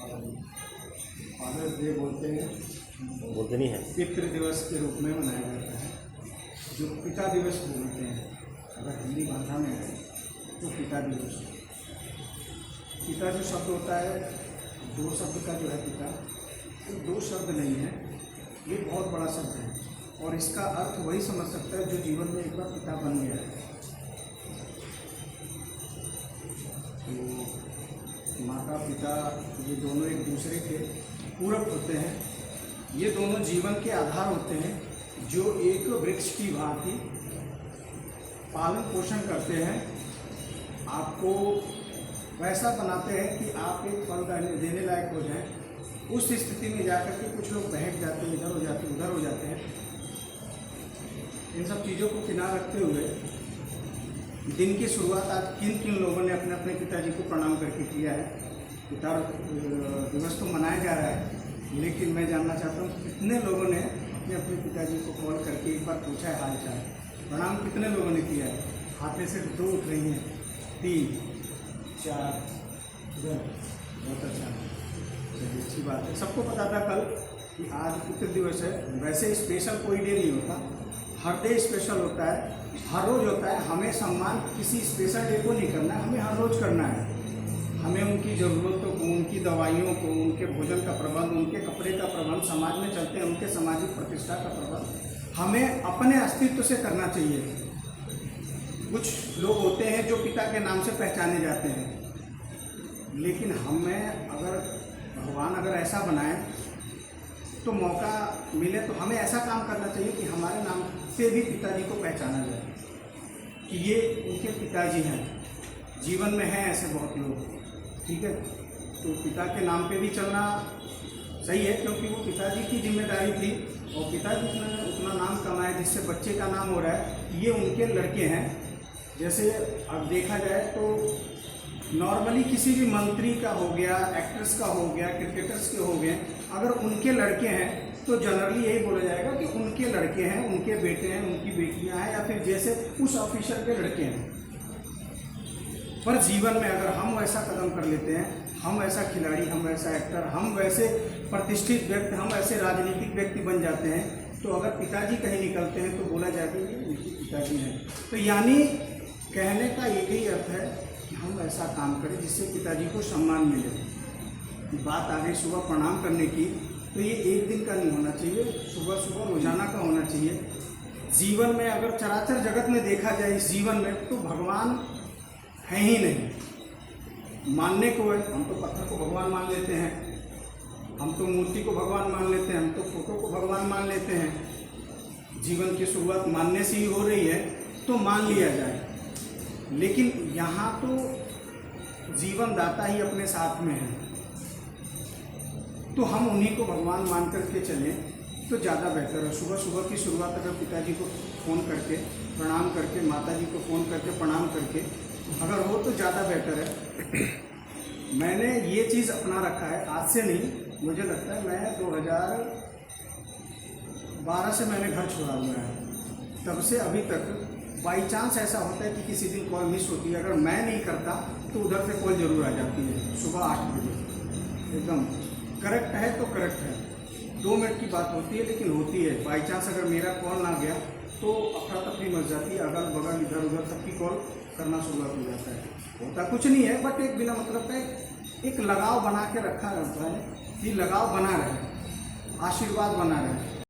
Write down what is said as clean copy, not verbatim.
Fathers day बोलते हैं, बोलते नहीं है। पितृ दिवस के रूप में मनाया जाता है, जो पिता दिवस बोलते हैं। अगर हिंदी भाषा में है तो पिता दिवस। पिता जो शब्द होता है, दो शब्द का जो है पिता, तो दो शब्द नहीं है, ये बहुत बड़ा शब्द है और इसका अर्थ वही समझ सकता है जो जीवन में एक बार पिता बन गया है। तो माता पिता ये दोनों एक दूसरे के पूरक होते हैं, ये दोनों जीवन के आधार होते हैं, जो एक वृक्ष की भांति पालन पोषण करते हैं, आपको वैसा बनाते हैं कि आप एक फल देने लायक हो जाएं। उस स्थिति में जाकर के कुछ लोग बहक जाते हैं, इधर हो जाते हैं, उधर हो जाते हैं। इन सब चीज़ों को किनारे रखते हुए दिन की शुरुआत आज किन किन लोगों ने अपने अपने पिताजी को प्रणाम करके किया है। पिता दिवस तो मनाया जा रहा है, लेकिन मैं जानना चाहता हूँ कितने लोगों ने अपने अपने पिताजी को कॉल करके एक बार पूछा है हाल चाल। प्रणाम कितने लोगों ने किया है? हाथ में सिर्फ 2 उठ रही हैं, 3 4 बहुत अच्छा, चलिए अच्छी बात है। सबको पता था कल कि आज पितृ दिवस है। वैसे स्पेशल कोई डे नहीं होता, हर डे स्पेशल होता है, हर रोज़ होता है। हमें सम्मान किसी स्पेशल डे को नहीं करना है, हमें हर रोज़ करना है। हमें उनकी ज़रूरतों को, उनकी दवाइयों को, उनके भोजन का प्रबंध, उनके कपड़े का प्रबंध, समाज में चलते हैं उनके सामाजिक प्रतिष्ठा का प्रबंध हमें अपने अस्तित्व से करना चाहिए। कुछ लोग होते हैं जो पिता के नाम से पहचाने जाते हैं, लेकिन हमें अगर भगवान अगर ऐसा बनाए तो मौका मिले तो हमें ऐसा काम करना चाहिए कि हमारे नाम से भी पिताजी को पहचाना जाए कि ये उनके पिताजी हैं। जीवन में हैं ऐसे बहुत लोग, ठीक है। तो पिता के नाम पे भी चलना सही है, क्योंकि वो पिताजी की जिम्मेदारी थी और पिताजी ने उतना नाम कमाया जिससे बच्चे का नाम हो रहा है। ये उनके लड़के हैं। जैसे अब देखा जाए तो नॉर्मली किसी भी मंत्री का हो गया, एक्टर्स का हो गया, क्रिकेटर्स के हो गए, अगर उनके लड़के हैं तो जनरली यही बोला जाएगा कि उनके लड़के हैं, उनके बेटे हैं, उनकी बेटियां हैं, या फिर जैसे उस ऑफिसर के लड़के हैं। पर जीवन में अगर हम वैसा कदम कर लेते हैं, हम ऐसा खिलाड़ी, हम ऐसा एक्टर, हम वैसे प्रतिष्ठित व्यक्ति, हम ऐसे राजनीतिक व्यक्ति बन जाते हैं, तो अगर पिताजी कहीं निकलते हैं तो बोला जाएगा कि उनके पिताजी हैं। तो यानी कहने का यही अर्थ है कि हम ऐसा काम करें जिससे पिताजी को सम्मान मिले। बात आ गई सुबह प्रणाम करने की, तो ये एक दिन का नहीं होना चाहिए, सुबह सुबह रोजाना का होना चाहिए। जीवन में अगर चराचर जगत में देखा जाए इस जीवन में, तो भगवान है ही नहीं। मानने को है, हम तो पत्थर को भगवान मान लेते हैं, हम तो मूर्ति को भगवान मान लेते हैं, हम तो फोटो को भगवान मान लेते हैं। जीवन की शुरुआत मानने से ही हो रही है, तो मान लिया जाए। लेकिन यहाँ तो जीवन दाता ही अपने साथ में है, तो हम उन्हीं को भगवान मान करके चलें तो ज़्यादा बेहतर है। सुबह सुबह की शुरुआत अगर पिताजी को फ़ोन करके प्रणाम करके, माताजी को फ़ोन करके प्रणाम करके अगर हो तो ज़्यादा बेहतर है। मैंने ये चीज़ अपना रखा है, आज से नहीं, मुझे लगता है मैं 2012 से मैंने घर छोड़ा हुआ है, तब से अभी तक बाई चांस ऐसा होता है कि किसी दिन कॉल मिस होती है, अगर मैं नहीं करता तो उधर से कॉल जरूर आ जाती है सुबह 8 बजे। एकदम करेक्ट है तो करेक्ट है, 2 मिनट की बात होती है लेकिन होती है। बाई चांस अगर मेरा कॉल ना गया तो अफरा तफरी मच जाती है, अगल बगल इधर उधर सबकी कॉल करना शुरू हो जाता है। होता कुछ नहीं है, बट एक बिना मतलब का एक लगाव बना के रखा रहता है कि लगाव बना रहे, आशीर्वाद बना रहे।